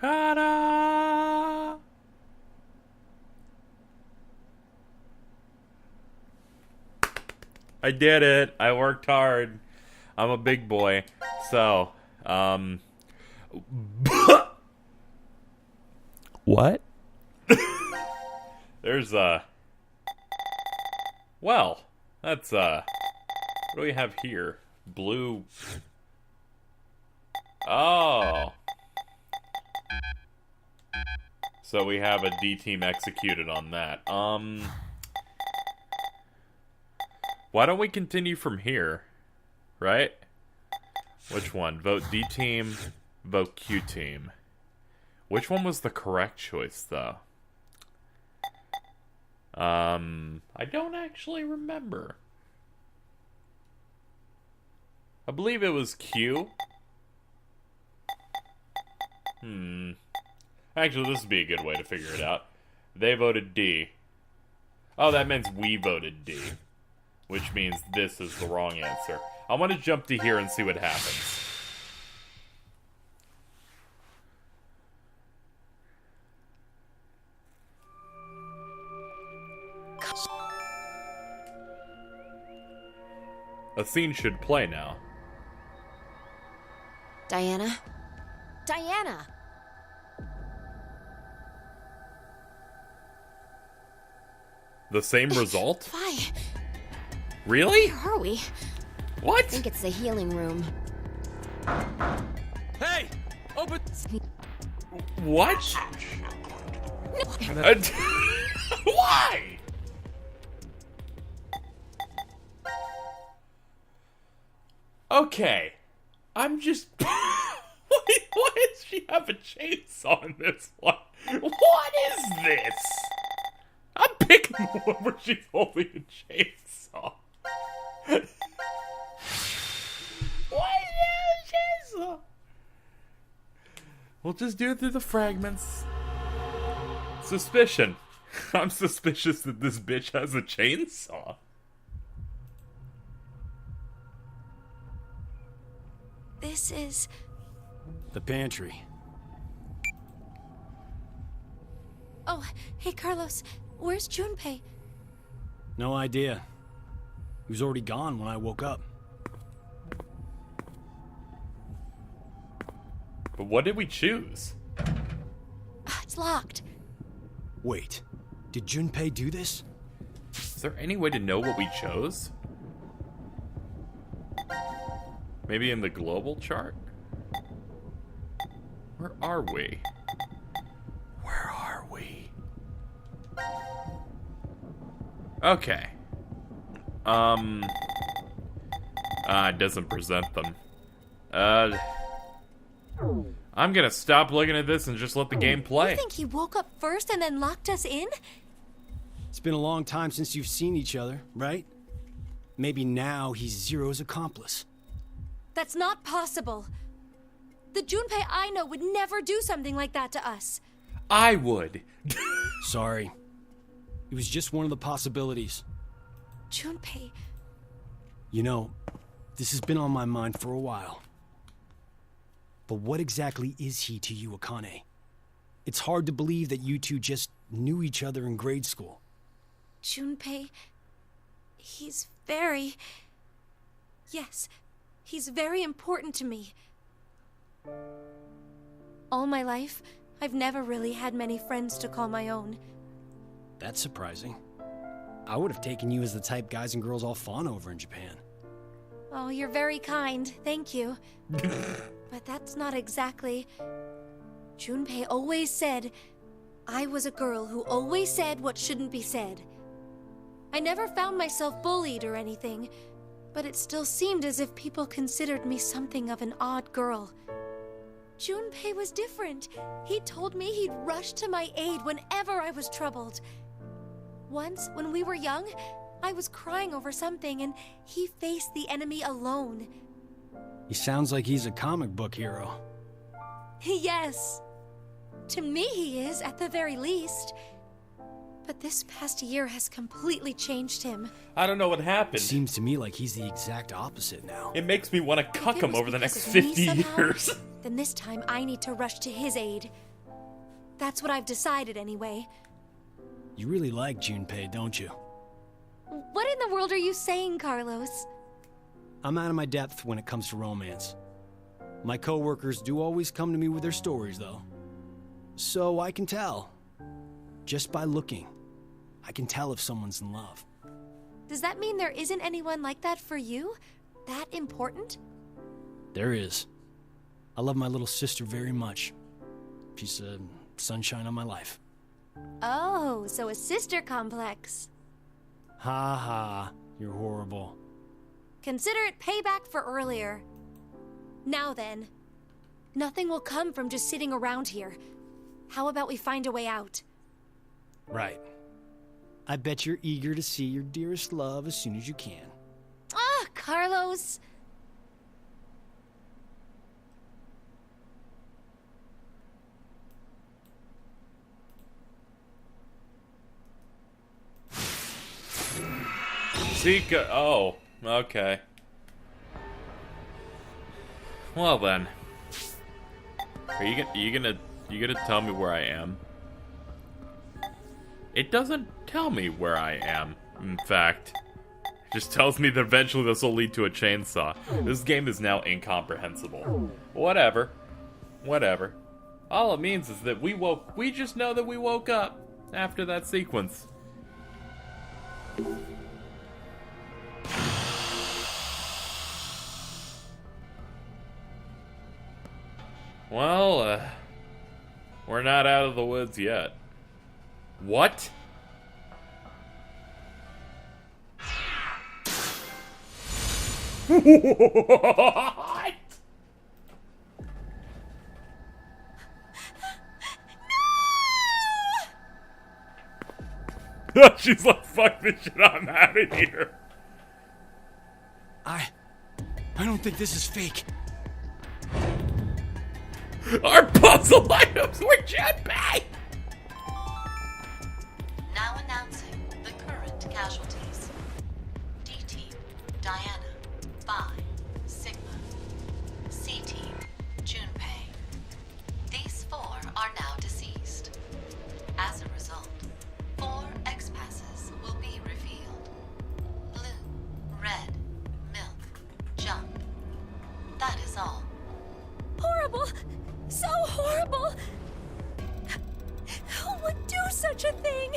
Ta-da! I did it. I worked hard. I'm a big boy. So, What? there's well, that's what do we have here? Blue. Oh. So we have a D team executed on that. Why don't we continue from here? Right? Which one? Vote D team, vote Q team. Which one was the correct choice, though? I don't actually remember. I believe it was Q. Actually, this would be a good way to figure it out. They voted D. Oh, that means we voted D. Which means this is the wrong answer. I want to jump to here and see what happens. A scene should play now. Diana? Diana! The same result? Why? Really? Where are we? What? I think it's the healing room. Hey! Open! What? No. Why? Okay. I'm just... Why does she have a chainsaw in this one? What is this? I'm picking the one where she's holding a chainsaw. Why is there a chainsaw? We'll just do it through the fragments. Suspicion. I'm suspicious that this bitch has a chainsaw. This is... The pantry. Oh, hey Carlos. Where's Junpei? No idea. He was already gone when I woke up. But what did we choose? It's locked. Wait, did Junpei do this? Is there any way to know what we chose? Maybe in the global chart? Where are we? Where are we? Okay. It doesn't present them. I'm gonna stop looking at this and just let the game play. You think he woke up first and then locked us in? It's been a long time since you've seen each other, right? Maybe now he's Zero's accomplice. That's not possible. The Junpei I know would never do something like that to us. I would. Sorry. It was just one of the possibilities. Junpei... You know, this has been on my mind for a while. But what exactly is he to you, Akane? It's hard to believe that you two just knew each other in grade school. Junpei... He's very... Yes, he's very important to me. All my life, I've never really had many friends to call my own. That's surprising. I would have taken you as the type guys and girls all fawn over in Japan. Oh, you're very kind. Thank you. But that's not exactly... Junpei always said I was a girl who always said what shouldn't be said. I never found myself bullied or anything, but it still seemed as if people considered me something of an odd girl. Junpei was different. He told me he'd rush to my aid whenever I was troubled. Once, when we were young, I was crying over something and he faced the enemy alone. He sounds like he's a comic book hero. Yes. To me he is, at the very least. But this past year has completely changed him. I don't know what happened. Seems to me like he's the exact opposite now. It makes me want to cuck If it him was over the because next of me 50 somehow, years. Then this time I need to rush to his aid. That's what I've decided anyway. You really like Junpei, don't you? What in the world are you saying, Carlos? I'm out of my depth when it comes to romance. My coworkers do always come to me with their stories, though. So I can tell. Just by looking, I can tell if someone's in love. Does that mean there isn't anyone like that for you? That important? There is. I love my little sister very much. She's a sunshine on my life. Oh, so a sister complex. Ha ha, you're horrible. Consider it payback for earlier. Now then, nothing will come from just sitting around here. How about we find a way out? Right. I bet you're eager to see your dearest love as soon as you can. Ah, Carlos! Zika. Oh, okay. Well then, are you gonna tell me where I am? It doesn't tell me where I am. In fact, it just tells me that eventually this will lead to a chainsaw. This game is now incomprehensible. Whatever. Whatever. All it means is that we just know that we woke up after that sequence. Well, we're not out of the woods yet. What? What? No! She's like, fuck this shit, I'm out of here. I don't think this is fake. Our puzzle items were Junpei! Now announcing the current casualties. D-Team, Diana, Phi, Sigma. C-Team, Junpei. These 4 are now deceased. As a result, 4 X-passes will be revealed. Blue, red, milk, jump. That is all. Horrible! So horrible! Who would do such a thing?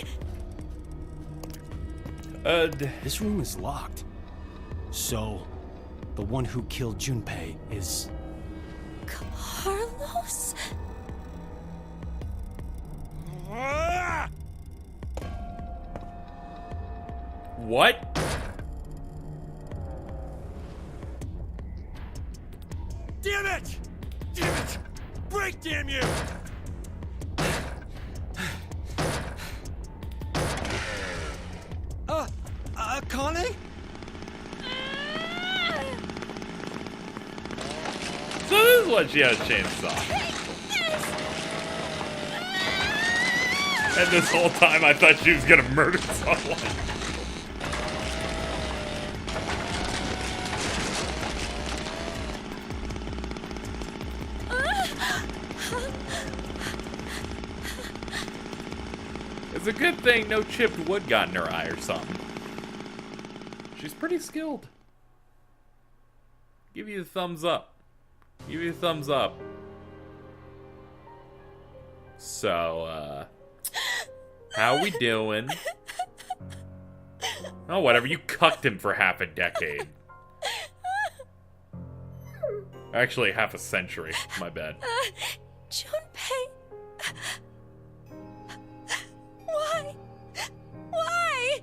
This room is locked. So, the one who killed Junpei is... Carlos? What? Damn it! Damn it! Break, damn you! Connie? So this is what she had a chainsaw. And this whole time I thought she was gonna murder someone. It's a good thing no chipped wood got in her eye or something. She's pretty skilled. Give you a thumbs up. Give you a thumbs up. So, how we doing? Oh, whatever. You cucked him for half a decade. Actually, half a century. My bad. Junpei. Why? Why?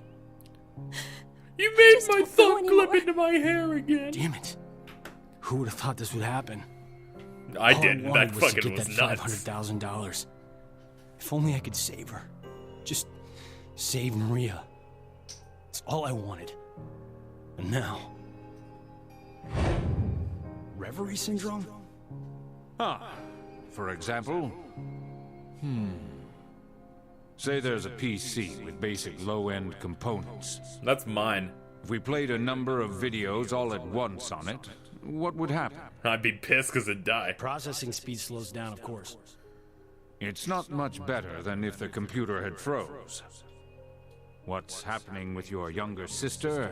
You made Just my don't thumb go anymore. clip into my hair again. Damn it. Who would have thought this would happen? I All did. wanted That was to fucking get was that nuts. $500,000. If only I could save her. Just save Maria. It's all I wanted. And now... Reverie syndrome? Ah, for example. Say there's a PC with basic low-end components. That's mine. If we played a number of videos all at once on it, what would happen? I'd be pissed because it'd die. Processing speed slows down, of course. It's not much better than if the computer had froze. What's happening with your younger sister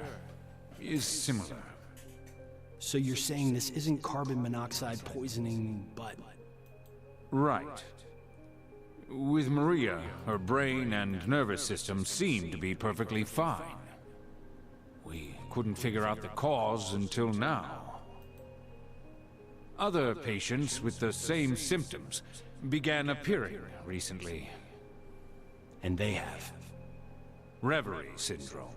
is similar. So you're saying this isn't carbon monoxide poisoning, but... Right. With Maria, her brain and nervous system seemed to be perfectly fine. We couldn't figure out the cause until now. Other patients with the same symptoms began appearing recently. And they have. Reverie syndrome.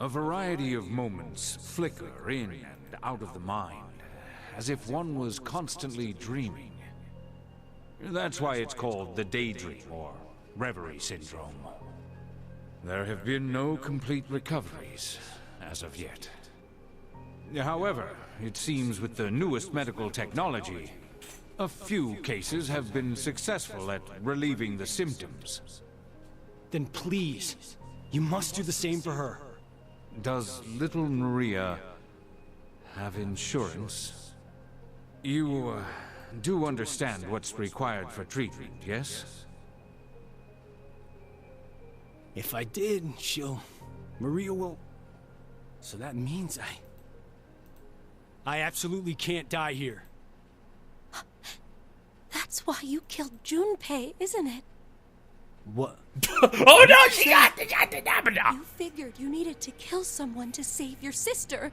A variety of moments flicker in and out of the mind, as if one was constantly dreaming. That's why it's called the daydream, or reverie syndrome. There have been no complete recoveries, as of yet. However, it seems with the newest medical technology, a few cases have been successful at relieving the symptoms. Then please, you must do the same for her. Does little Maria have insurance? You do understand what's required for treatment, yes? If I did, Maria will... So that means I absolutely can't die here. That's why you killed Junpei, isn't it? What? Oh no, she got the You figured you needed to kill someone to save your sister.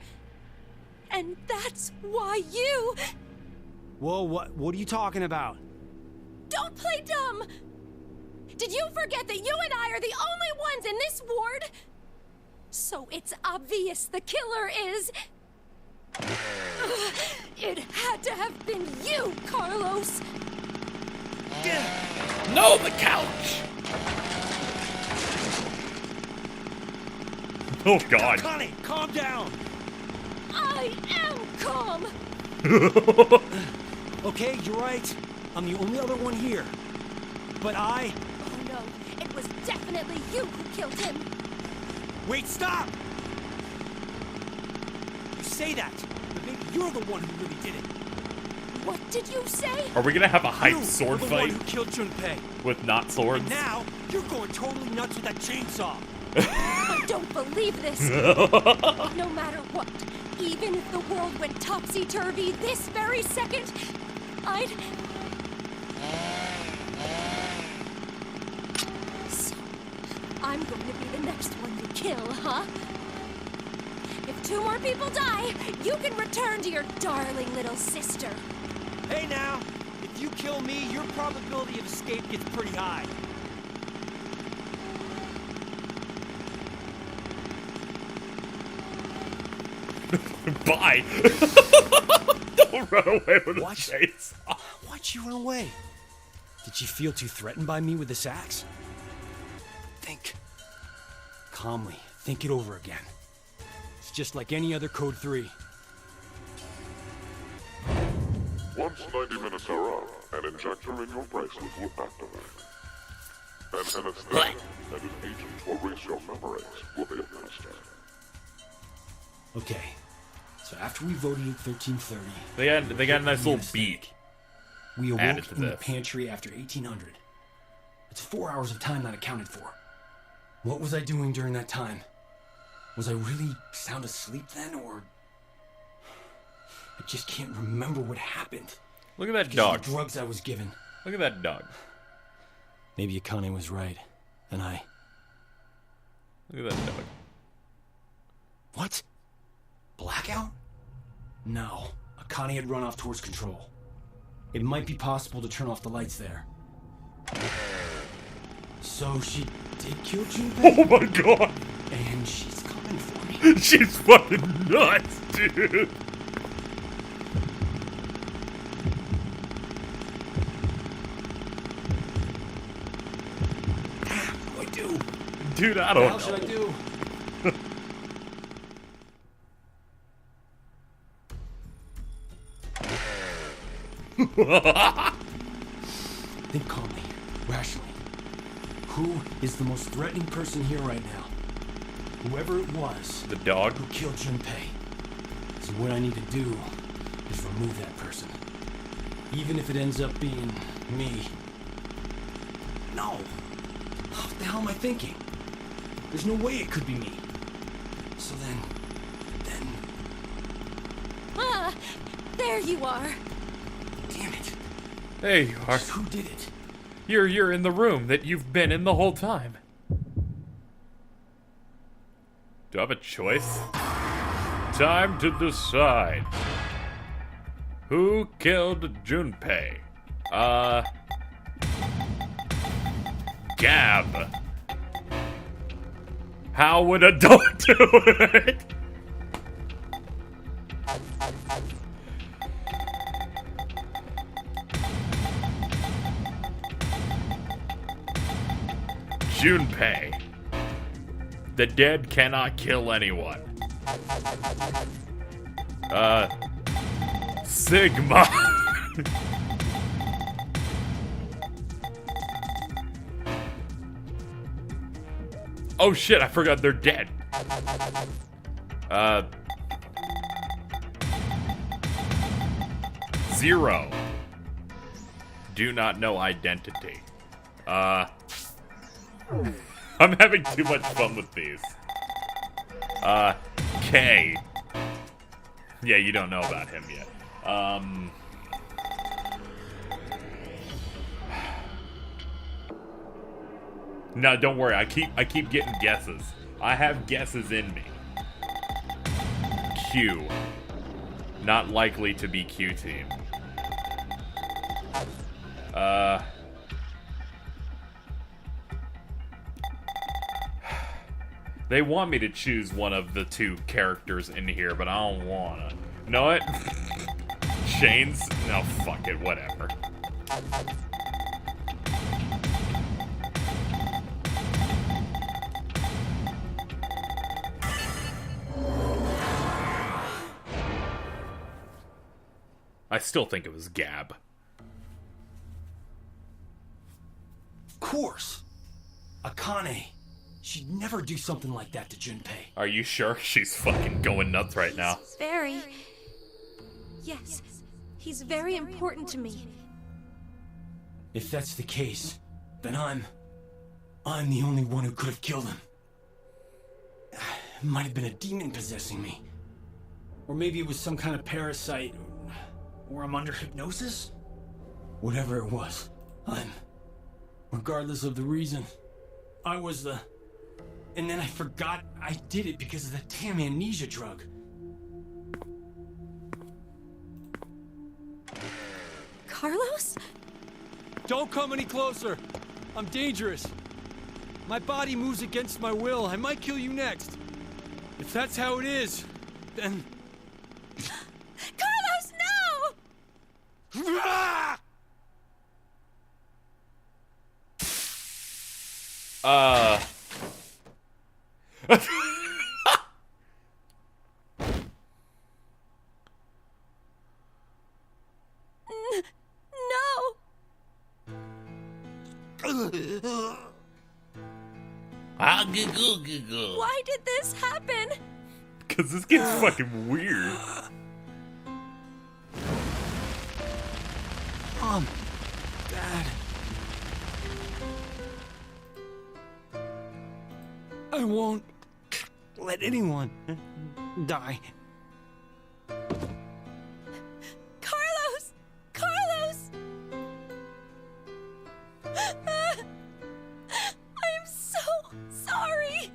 And that's why you... Whoa, what are you talking about? Don't play dumb! Did you forget that you and I are the only ones in this ward? So it's obvious the killer is... It had to have been you, Carlos! No, the couch! Oh god. Connie, calm down! I am calm! Okay, you're right. I'm the only other one here. But Oh no, it was definitely you who killed him! Wait, stop! You say that, but maybe you're the one who really did it. What did you say? Are we gonna have a hype You sword are the one fight who killed Junpei. with not swords? And now, you're going totally nuts with that chainsaw. I don't believe this! No matter what, even if the world went topsy-turvy this very second, I'd... So, I'm going to be the next one you kill, huh? If 2 more people die, you can return to your darling little sister. Hey now, if you kill me, your probability of escape gets pretty high. Bye! Don't run away with What? a chainsaw. Why'd you run away? Did you feel too threatened by me with this axe? Think. Calmly, think it over again. It's just like any other Code 3. Once 90 minutes are up, an injector in your bracelet will activate. An anesthetic and an agent to erase your memories will be administered. Okay, so after we voted at 1330, They got a nice little beat. we added awoke to in the this. pantry after 1800. It's 4 hours of time not accounted for. What was I doing during that time? Was I really sound asleep then, or... I just can't remember what happened. Look at that Because of dog. the drugs I was given. Look at that dog. Maybe Akane was right, and I... Look at that dog. What? Blackout? No. Akane had run off towards control. It might be possible to turn off the lights there. So she did kill Junpei? Oh my god! And she's coming for me. She's fucking nuts, dude! What do I do? Dude, I What don't the hell should I know. do? Think calmly, rationally. Who is the most threatening person here right now? Whoever it was The dog? who killed Junpei. So what I need to do is remove that person. Even if it ends up being me. No. What the hell am I thinking? There's no way it could be me. So then... Ah, there you are. Damn it. There you are. Who did it? You're in the room that you've been in the whole time. Do I have a choice? Time to decide. Who killed Junpei? Gab. How would a dog do it? Junpei. The dead cannot kill anyone. Sigma. Oh shit, I forgot they're dead. Zero. Do not know identity. I'm having too much fun with these. K. Yeah, you don't know about him yet. No, don't worry. I keep getting guesses. I have guesses in me. Q. Not likely to be Q team. They want me to choose one of the two characters in here, but I don't wanna. Know it? Shane's? No, fuck it, whatever. I still think it was Gab. Of course. Akane. She'd never do something like that to Junpei. Are you sure? She's fucking going nuts right now. He's very... Yes, he's very important to me. If that's the case, then I'm the only one who could have killed him. It might have been a demon possessing me. Or maybe it was some kind of parasite. Or I'm under hypnosis? Whatever it was, regardless of the reason, I was the... And then I forgot I did it because of that damn amnesia drug. Carlos? Don't come any closer. I'm dangerous. My body moves against my will. I might kill you next. If that's how it is, then... Carlos, no! No! Why did this happen? Because this gets fucking weird. Mom, Dad. I won't let anyone die. Carlos! Carlos! I'm so sorry.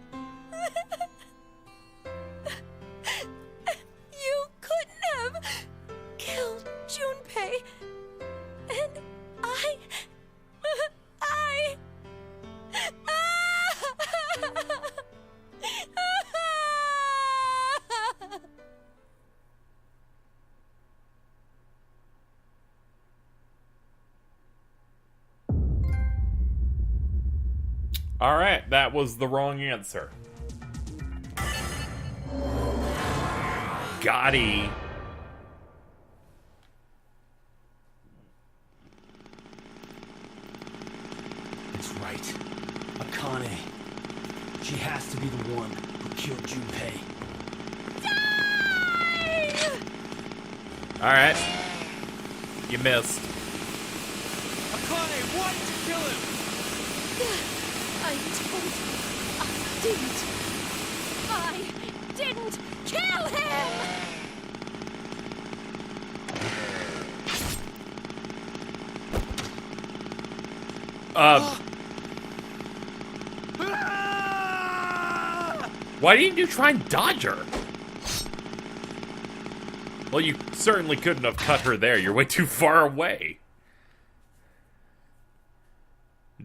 You couldn't have killed Junpei. And I... Alright, that was the wrong answer. Gotti. It's right. Akane. She has to be the one who killed Junpei. Alright. You missed. Akane, why did you kill him? I didn't kill him! Why didn't you try and dodge her? Well, you certainly couldn't have cut her there. You're way too far away.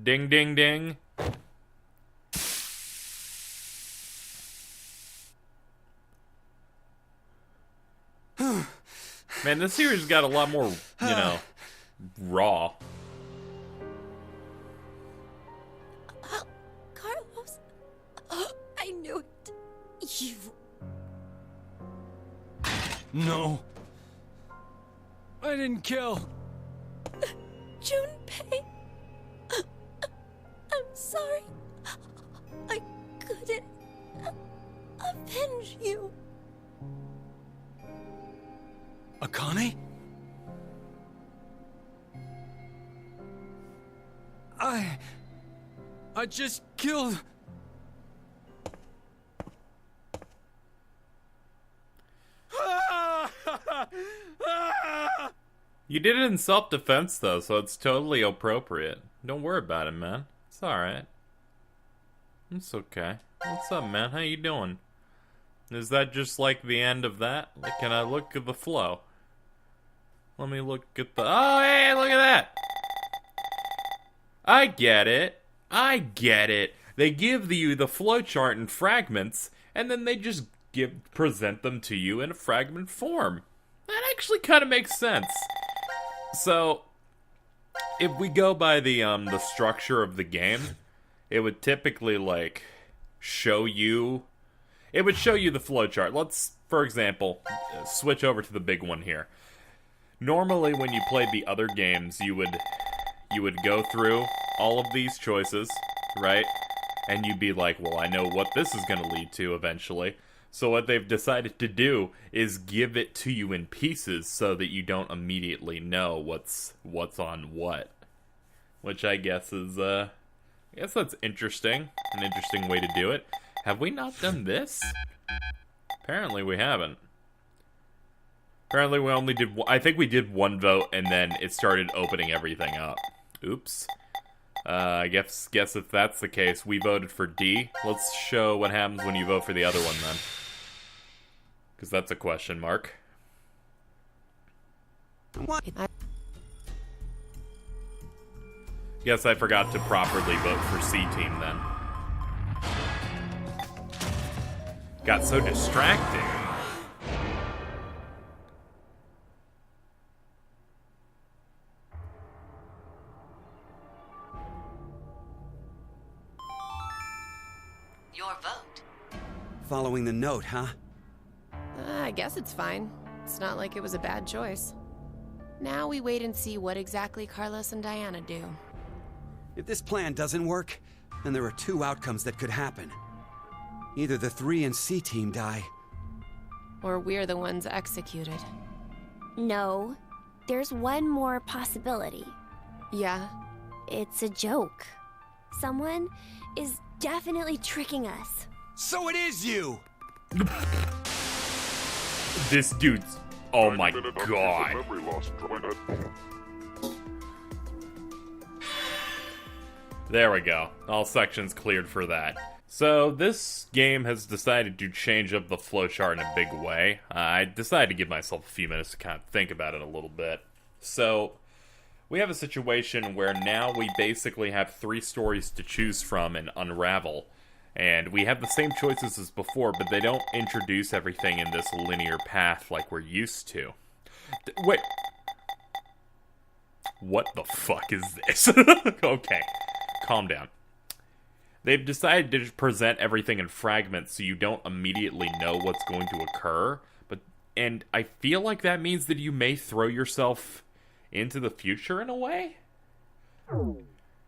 Ding, ding, ding. Man, this series got a lot more, you know, raw. Carlos. I knew it. You. No. I didn't kill. Junpei. I'm sorry. I couldn't avenge you. Akane? I just killed... You did it in self-defense, though, so it's totally appropriate. Don't worry about it, man. It's alright. It's okay. What's up, man? How you doing? Is that just like the end of that? Like, can I look at the flow? Let me look at the... Oh, hey, look at that! I get it. I get it. They give you the flowchart in fragments, and then they just present them to you in a fragment form. That actually kind of makes sense. So, if we go by the structure of the game, it would typically, like, show you... It would show you the flowchart. Let's, for example, switch over to the big one here. Normally, when you played the other games, you would go through all of these choices, right? And you'd be like, well, I know what this is going to lead to eventually. So what they've decided to do is give it to you in pieces so that you don't immediately know what's on what. Which I guess is, I guess that's interesting. An interesting way to do it. Have we not done this? Apparently we haven't. Apparently we only did... I think we did one vote and then it started opening everything up. Oops. I guess if that's the case, we voted for D. Let's show what happens when you vote for the other one then. Because that's a question mark. What? Guess I forgot to properly vote for C team then. Got so distracting. Your vote. Following the note, huh? I guess it's fine. It's not like it was a bad choice. Now we wait and see what exactly Carlos and Diana do. If this plan doesn't work, then there are two outcomes that could happen. Either the 3 and C team die. Or we're the ones executed. No, there's one more possibility. Yeah? It's a joke. Someone is definitely tricking us. So it is you! This dude's... Oh my 90 minute god. memory loss. Join it. There we go. All sections cleared for that. So, this game has decided to change up the flowchart in a big way. I decided to give myself a few minutes to kind of think about it a little bit. So, we have a situation where now we basically have 3 stories to choose from in Unravel. And we have the same choices as before, but they don't introduce everything in this linear path like we're used to. Wait. What the fuck is this? Okay, calm down. They've decided to just present everything in fragments so you don't immediately know what's going to occur. And I feel like that means that you may throw yourself into the future in a way?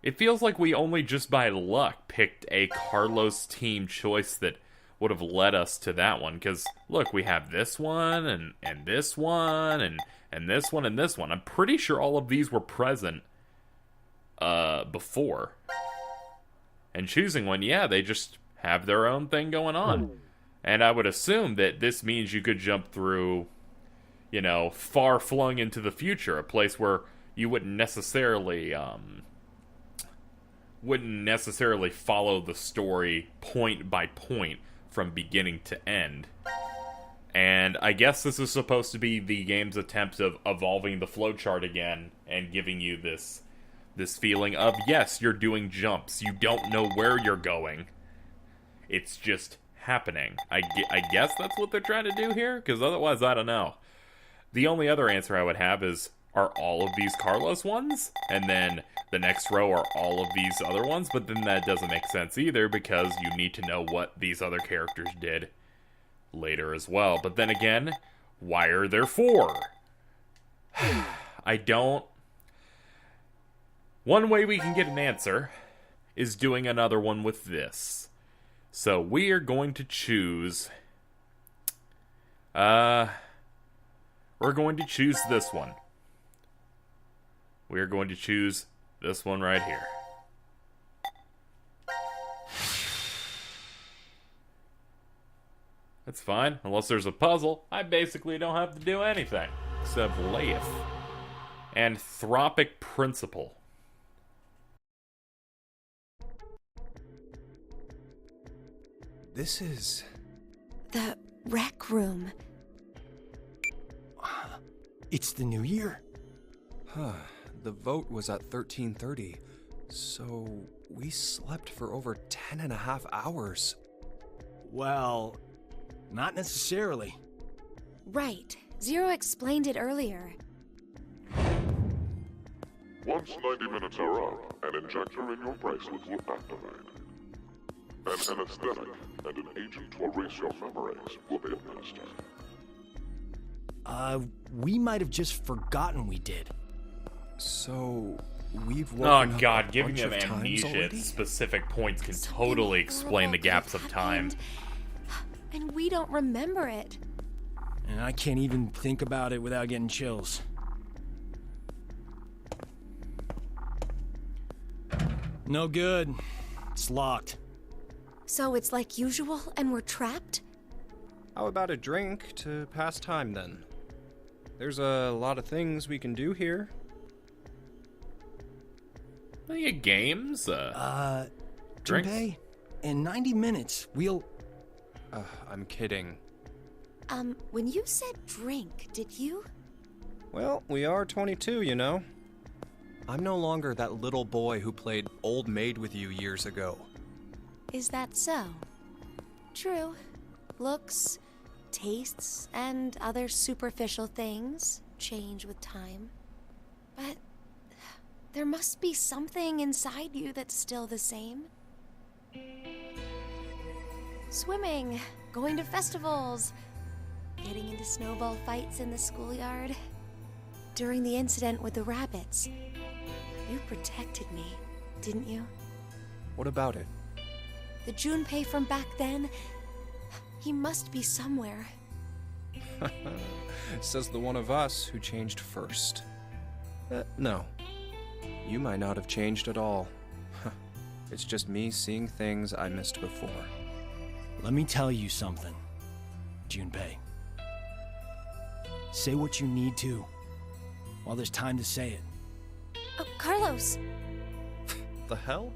It feels like we only just by luck picked a Carlos team choice that would have led us to that one. Because, look, we have this one, and this one, and this one, and this one. I'm pretty sure all of these were present before. And choosing one, yeah, they just have their own thing going on. And I would assume that this means you could jump through, you know, far flung into the future, a place where you wouldn't necessarily follow the story point by point from beginning to end. And I guess this is supposed to be the game's attempt of evolving the flowchart again and giving you this feeling of, yes, you're doing jumps. You don't know where you're going. It's just happening. I guess that's what they're trying to do here, because otherwise I don't know. The only other answer I would have is, are all of these Carlos ones? And then the next row are all of these other ones? But then that doesn't make sense either, because you need to know what these other characters did later as well. But then again, why are there 4? I don't... One way we can get an answer is doing another one with this. So we are going to choose... we're going to choose this one. We are going to choose this one right here. That's fine. Unless there's a puzzle, I basically don't have to do anything. Except Leif. Anthropic principle. This is... The rec room. It's the new year. Huh. The vote was at 13:30, so we slept for over 10.5 hours. Well, not necessarily. Right. Zero explained it earlier. Once 90 minutes are up, an injector in your bracelet will activate. An anesthetic and an agent to erase your memories will be administered. We might have just forgotten we did. So, we've Oh woken up god, a giving bunch him of times amnesia already? at specific points can Something totally explain the horrible gaps of happened, time. And we don't remember it. And I can't even think about it without getting chills. No good. It's locked. So it's like usual and we're trapped? How about a drink to pass time then? There's a lot of things we can do here. Any games? Drinks? Junpei, in 90 minutes, we'll... I'm kidding. When you said drink, did you? Well, we are 22, you know. I'm no longer that little boy who played old maid with you years ago. Is that so? True. Looks, tastes, and other superficial things change with time. But there must be something inside you that's still the same. Swimming, going to festivals, getting into snowball fights in the schoolyard. During the incident with the rabbits, you protected me, didn't you? What about it? The Junpei from back then, he must be somewhere. Says the one of us who changed first. No. You might not have changed at all. It's just me seeing things I missed before. Let me tell you something, Junpei. Say what you need to, while there's time to say it. Oh, Carlos! The hell?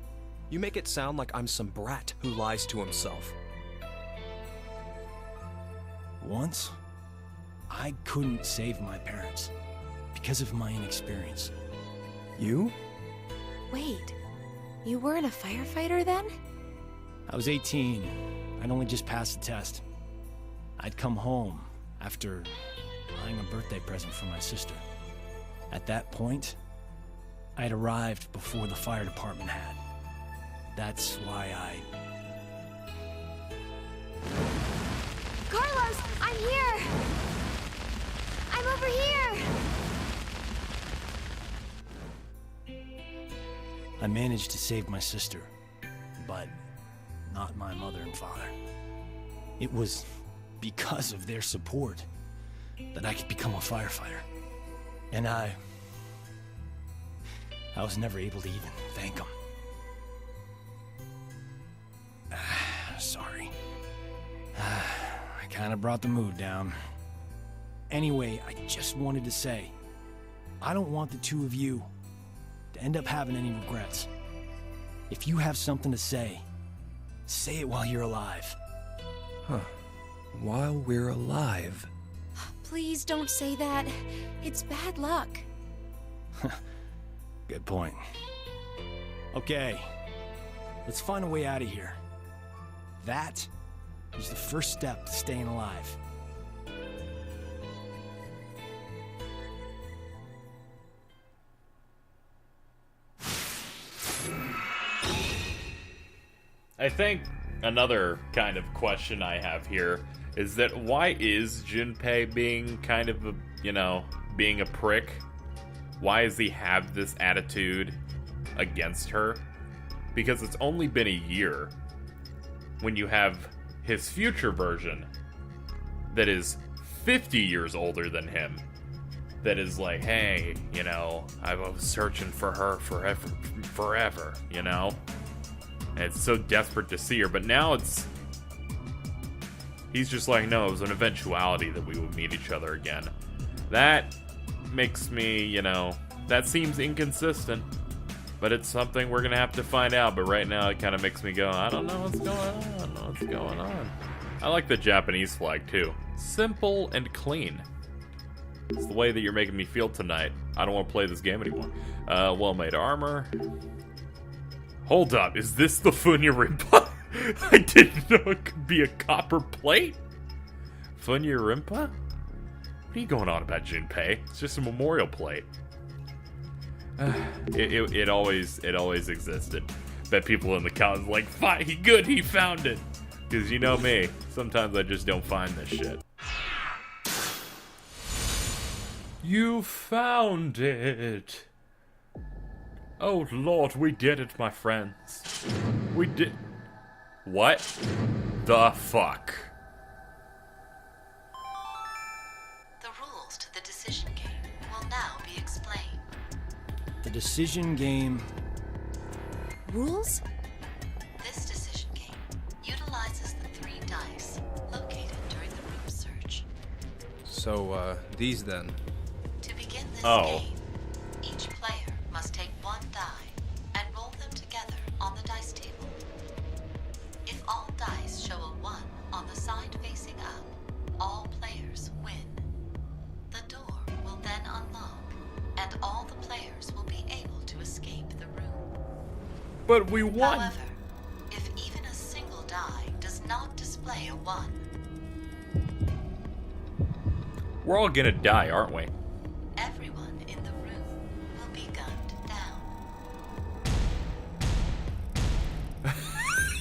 You make it sound like I'm some brat who lies to himself. Once, I couldn't save my parents because of my inexperience. You? Wait, you weren't a firefighter then? I was 18. I'd only just passed the test. I'd come home after buying a birthday present for my sister. At that point, I'd arrived before the fire department had. That's why Carlos, I'm here! I'm over here! I managed to save my sister, but not my mother and father. It was because of their support that I could become a firefighter. And I was never able to even thank them. Sorry. I kind of brought the mood down. Anyway, I just wanted to say, I don't want the two of you to end up having any regrets. If you have something to say it while you're alive. Huh. While we're alive. Please don't say that. It's bad luck. Good point. Okay, let's find a way out of here. That is the first step to staying alive. I think another kind of question I have here is that why is Junpei being kind of a, being a prick? Why does he have this attitude against her? Because it's only been a year when you have his future version that is 50 years older than him that is like, hey, I was searching for her forever, And it's so desperate to see her, but now he's just like, no, it was an eventuality that we would meet each other again. That makes me, that seems inconsistent, but it's something we're gonna have to find out. But right now, it kind of makes me go, I don't know what's going on. I like the Japanese flag too. Simple and clean. It's the way that you're making me feel tonight. I don't want to play this game anymore. Well-made armor. Hold up, is this the Funya Rimpa? I didn't know it could be a copper plate. Funya Rimpa? What are you going on about, Junpei? It's just a memorial plate. It always existed. Bet people in the comments like, fine, he found it. Because you know me, sometimes I just don't find this shit. You found it. Oh Lord, we did it, my friends. We did... What the fuck? The rules to the decision game will now be explained. The decision game... Rules? This decision game utilizes the 3 dice located during the room search. So, these then. To begin this game, each player must take 1 die and roll them together on the dice table. If all dice show a 1 on the side facing up, all players win. The door will then unlock, and all the players will be able to escape the room. But we won! However, if even a single die does not display a 1... We're all gonna die, aren't we? Everyone in the room will be gunned down.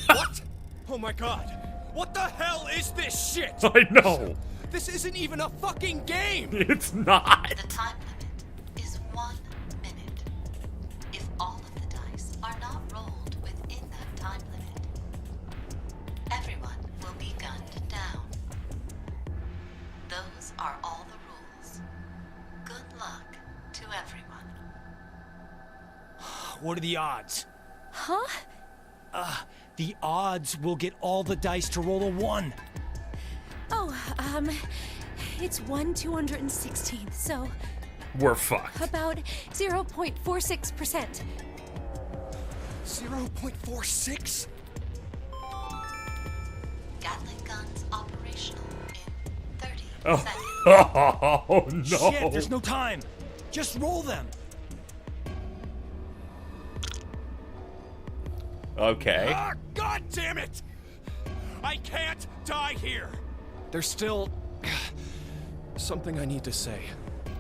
What? Oh my god. What the hell is this shit? I know! This isn't even a fucking game! It's not! The time limit is 1 minute. If all of the dice are not rolled within that time limit, everyone will be gunned down. Those are all the rules. Good luck to everyone. What are the odds? Huh? The odds will get all the dice to roll a 1. Oh, it's 1/216th, so We're fucked. about 0.46%. 0.46? Gatling guns operational in 30 Oh. seconds. Oh no! Shit, there's no time. Just roll them. Okay. Ah, god damn it! I can't die here! There's still... something I need to say.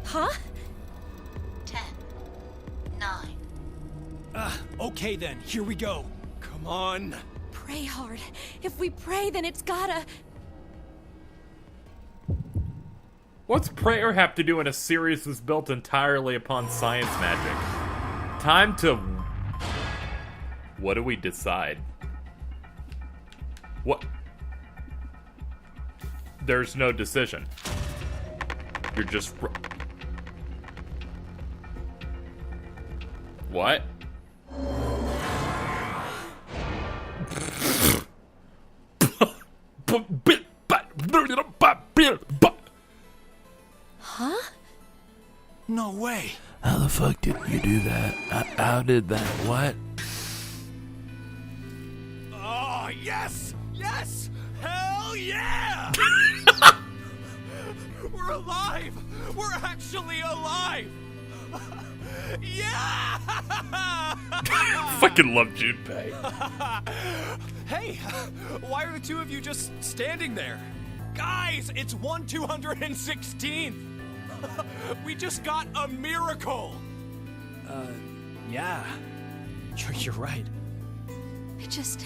Huh? 10, 9. Okay then, here we go. Come on. Pray hard. If we pray, then it's gotta... What's prayer have to do in a series that's built entirely upon science magic? Time to What do we decide? What? There's no decision. You're just... What? Huh? No way. How the fuck did you do that? How did that? What? Oh, yes! Yes! Hell yeah! We're alive! We're actually alive! Yeah! Fucking love Junpei. Hey, why are the two of you just standing there? Guys, it's 1/216th! We just got a miracle! Yeah. You're right. I just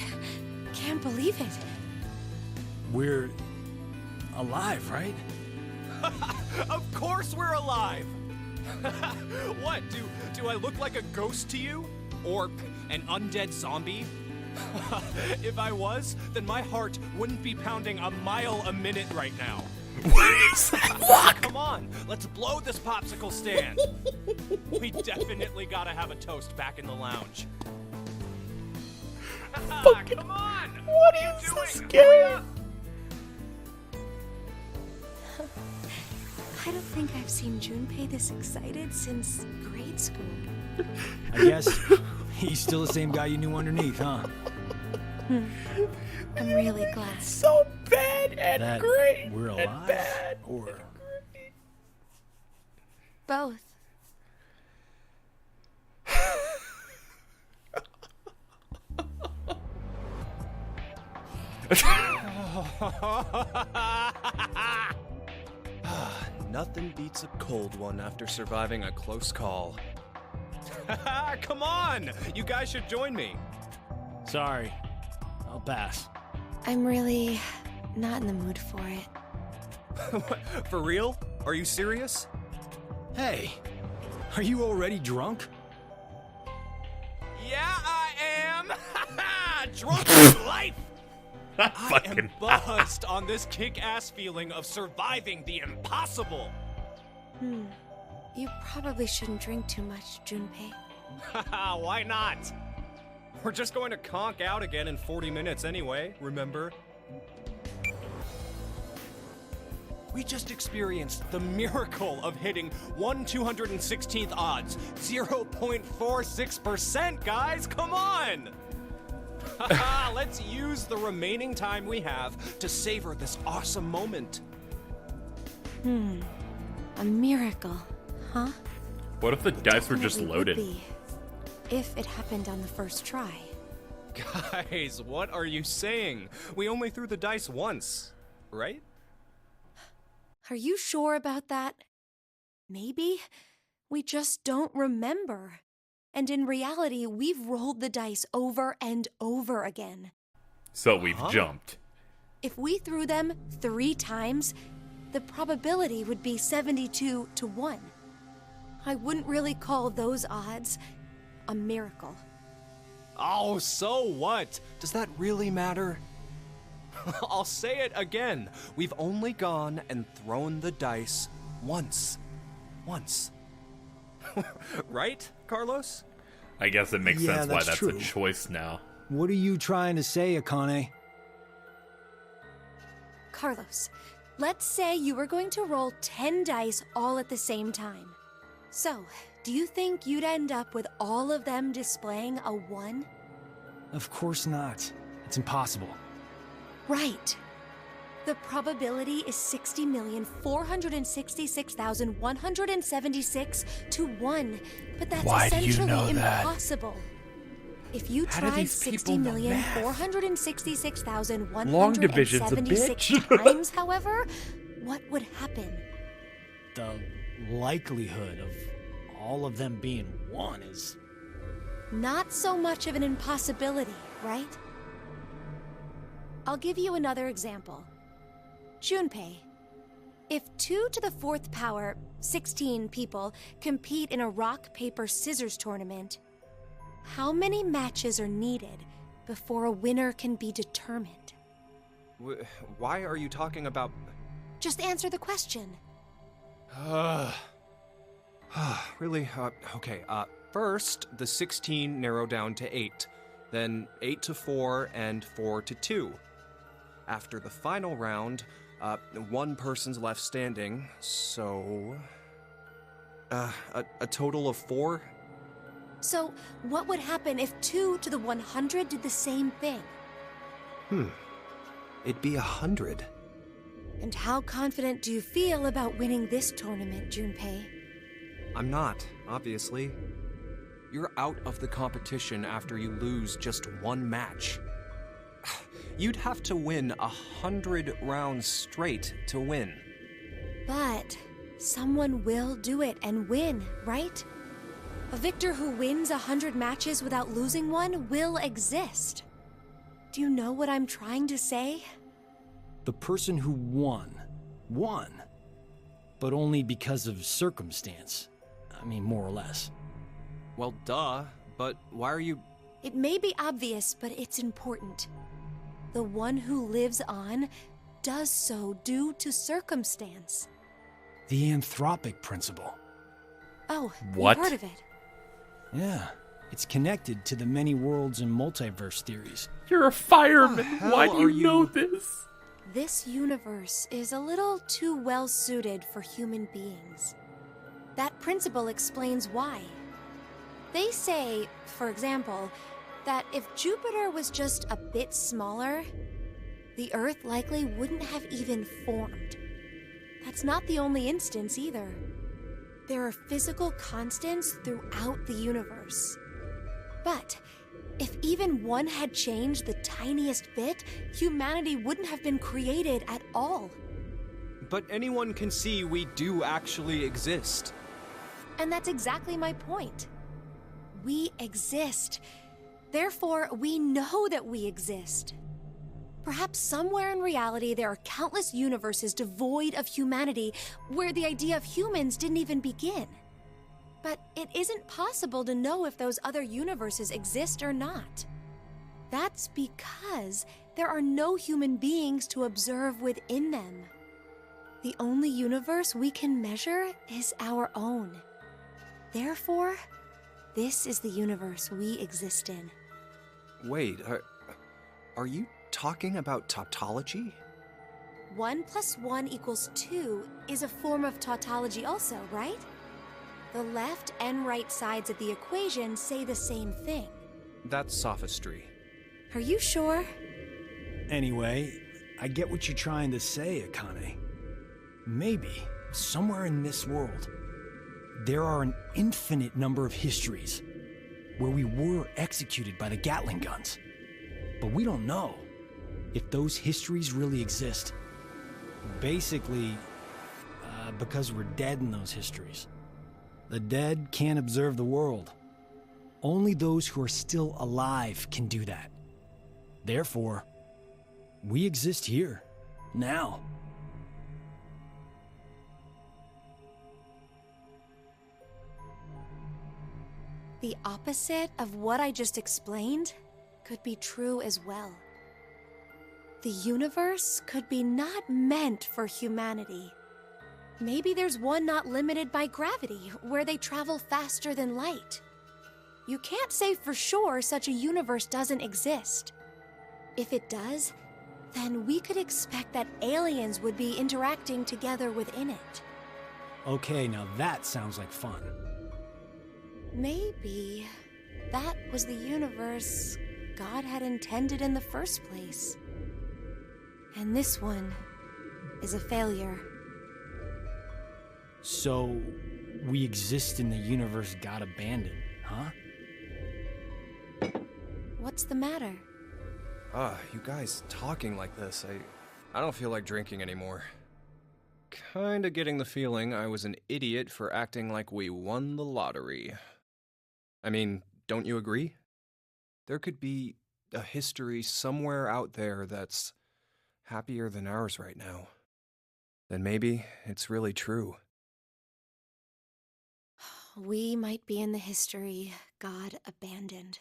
can't believe it. We're alive, right? Of course we're alive! What, do I look like a ghost to you? Or an undead zombie? If I was, then my heart wouldn't be pounding a mile a minute right now. Come on, let's blow this popsicle stand. We definitely gotta have a toast back in the lounge. Come on! What are you doing? Hurry up! I don't think I've seen Junpei this excited since grade school. I guess he's still the same guy you knew underneath, huh? I'm really glad. So bad and That great. we're and alive? bad. Or Both. Nothing beats a cold one after surviving a close call. Come on! You guys should join me. sorry. I'll pass. I'm really not in the mood for it. For real? Are you serious? Hey, are you already drunk? Yeah, I am! Drunk with life! I am buzzed on this kick-ass feeling of surviving the impossible! You probably shouldn't drink too much, Junpei. Why not? We're just going to conk out again in 40 minutes anyway, remember? We just experienced the miracle of hitting 1/216th odds. 0.46%, guys! Come on! Let's use the remaining time we have to savor this awesome moment. A miracle, huh? What if the dice were just Definitely would loaded? be, if it happened on the first try. Guys, what are you saying? We only threw the dice once, right? Are you sure about that? Maybe we just don't remember. And in reality, we've rolled the dice over and over again. So we've jumped. If we threw them 3 times, the probability would be 72 to 1. I wouldn't really call those odds a miracle. Oh, so what? Does that really matter? I'll say it again. We've only gone and thrown the dice once. Once. Right, Carlos? I guess it makes Yeah, sense why that's that's true. a choice now. What are you trying to say, Akane? Carlos, let's say you were going to roll 10 dice all at the same time. So, do you think you'd end up with all of them displaying a 1? Of course not. It's impossible. Right. The probability is 60,466,176 to 1, but that's Why do you essentially know that? impossible. If you How do tried these people know math? 60,466,176 Long division's a bitch. times, however, what would happen? The likelihood of all of them being 1 is... Not so much of an impossibility, right? I'll give you another example. Junpei, if 2 to the 4th power, 16 people, compete in a rock, paper, scissors tournament, How many matches are needed before a winner can be determined? Why are you talking about... Just answer the question. Really? Okay, first, the 16 narrow down to 8. Then 8 to 4 and 4 to 2. After the final round, one person's left standing, so... a total of 4? So, what would happen if 2 to the 100 did the same thing? It'd be 100. And how confident do you feel about winning this tournament, Junpei? I'm not, obviously. You're out of the competition after you lose just one match. You'd have to win 100 rounds straight to win. But someone will do it and win, right? A victor who wins 100 matches without losing one will exist. Do you know what I'm trying to say? The person who won. But only because of circumstance. I mean, more or less. Well, duh, but why are you... It may be obvious, but it's important. The one who lives on does so due to circumstance. The Anthropic principle. Oh, What? you've heard of it. Yeah, it's connected to the many worlds and multiverse theories. You're a fireman. Why do are you know you- this? This universe is a little too well suited for human beings. That principle explains why. They say, for example, that if Jupiter was just a bit smaller, the Earth likely wouldn't have even formed. That's not the only instance either. There are physical constants throughout the universe. But if even one had changed the tiniest bit, humanity wouldn't have been created at all. But anyone can see we do actually exist. And that's exactly my point. We exist. Therefore, we know that we exist. Perhaps somewhere in reality there are countless universes devoid of humanity where the idea of humans didn't even begin. But it isn't possible to know if those other universes exist or not. That's because there are no human beings to observe within them. The only universe we can measure is our own. Therefore, this is the universe we exist in. Wait, are you talking about tautology? 1 + 1 = 2 is a form of tautology also, right? The left and right sides of the equation say the same thing. That's sophistry. Are you sure? Anyway, I get what you're trying to say, Akane. Maybe, somewhere in this world, there are an infinite number of histories where we were executed by the Gatling guns. But we don't know if those histories really exist. Basically, because we're dead in those histories. The dead can't observe the world. Only those who are still alive can do that. Therefore, we exist here, now. The opposite of what I just explained could be true as well. The universe could be not meant for humanity. Maybe there's one not limited by gravity, where they travel faster than light. You can't say for sure such a universe doesn't exist. If it does, then we could expect that aliens would be interacting together within it. Okay, now that sounds like fun. Maybe that was the universe God had intended in the first place. And this one is a failure. So, we exist in the universe God abandoned, huh? What's the matter? You guys talking like this, I don't feel like drinking anymore. Kinda getting the feeling I was an idiot for acting like we won the lottery. I mean, don't you agree? There could be a history somewhere out there that's happier than ours right now. Then maybe it's really true. We might be in the history God abandoned.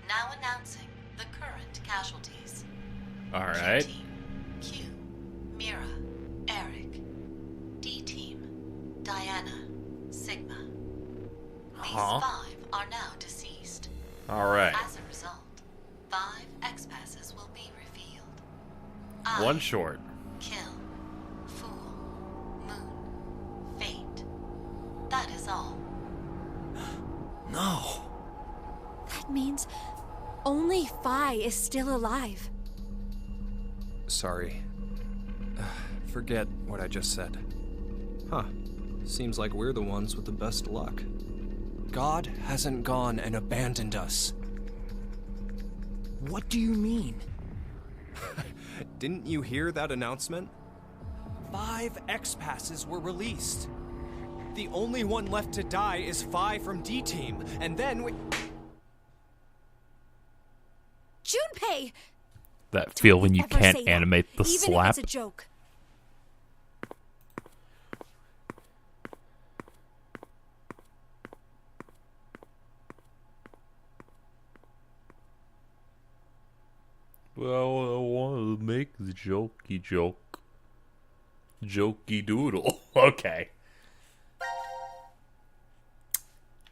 Now announcing the current casualties. All right. Q-Team, Q, Mira, Eric. D-Team, Diana, Sigma. These 5 are now deceased. All right. As a result, 5 X-Passes will be revealed. One short. Kill, Fool, Moon, Fate. That is all. No. That means only Phi is still alive. Sorry. Forget what I just said. Huh. Seems like we're the ones with the best luck. God hasn't gone and abandoned us. What do you mean? Didn't you hear that announcement? 5 X-Passes were released. The only one left to die is Phi from D-Team, and then we... Junpei! That feel when you Ever can't say that, animate the even slap. if it's a joke. Well, I want to make the jokey joke. Jokey doodle. Okay.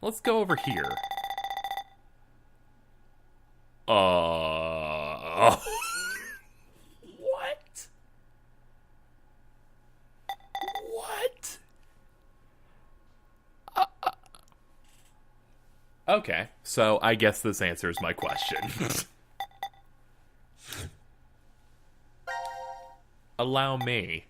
Let's go over here. What? What? Okay, so I guess this answers my question. Allow me.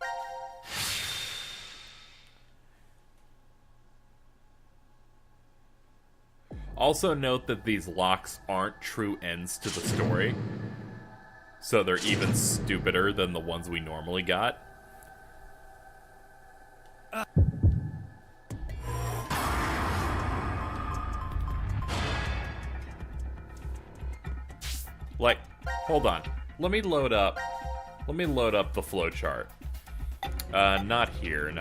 Also note that these locks aren't true ends to the story. So they're even stupider than the ones we normally got. Like, hold on. Let me load up the flowchart. Not here.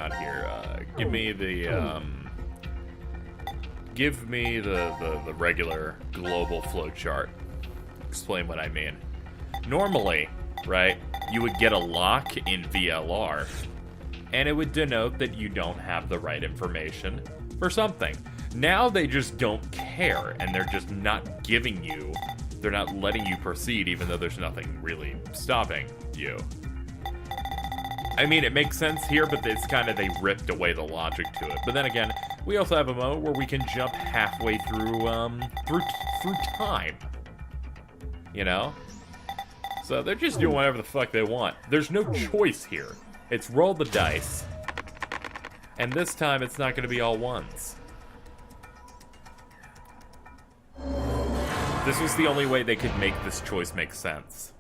Give me the regular global flowchart. Explain what I mean. Normally, right, you would get a lock in VLR, and it would denote that you don't have the right information for something. Now they just don't care, and they're just not giving you, they're not letting you proceed, even though there's nothing really stopping you. I mean, it makes sense here, but it's kind of, they ripped away the logic to it. But then again, we also have a mode where we can jump halfway through time. You know? So they're just doing whatever the fuck they want. There's no choice here. It's roll the dice. And this time, it's not going to be all ones. This was the only way they could make this choice make sense.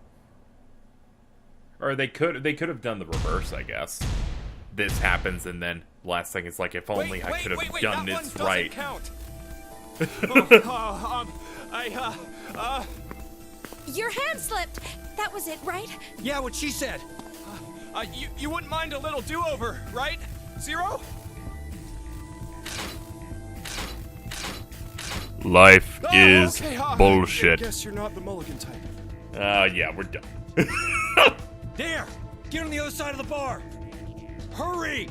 Or they could have done the reverse, I guess. This happens, and then last thing is like, if only I could have done this right. Count. Your hand slipped. That was it, right? Yeah, what she said. You wouldn't mind a little do-over, right? Zero? Life is bullshit. I guess you're not the mulligan type. Yeah, we're done. There! Get on the other side of the bar! Hurry!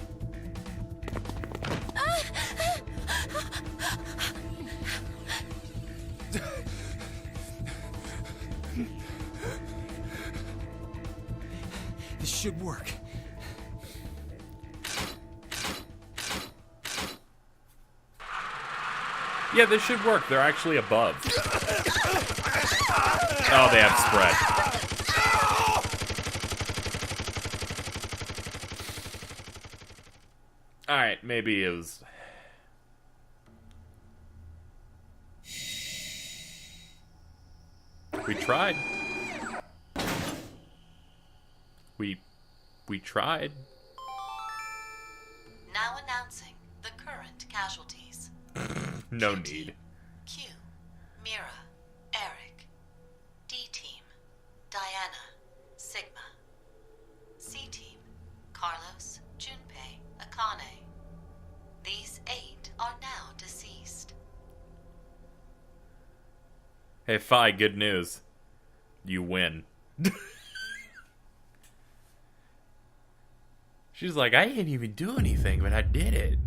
This should work. Yeah, this should work. They're actually above. Oh, they have spread. Alright, maybe it was... We tried. We tried. Now announcing the current casualties. No need. Q, Mira, Eric. D-Team, Diana, Sigma. C-Team, Carla, are now deceased. Hey, Fi, good news. You win. She's like, I didn't even do anything, but I did it.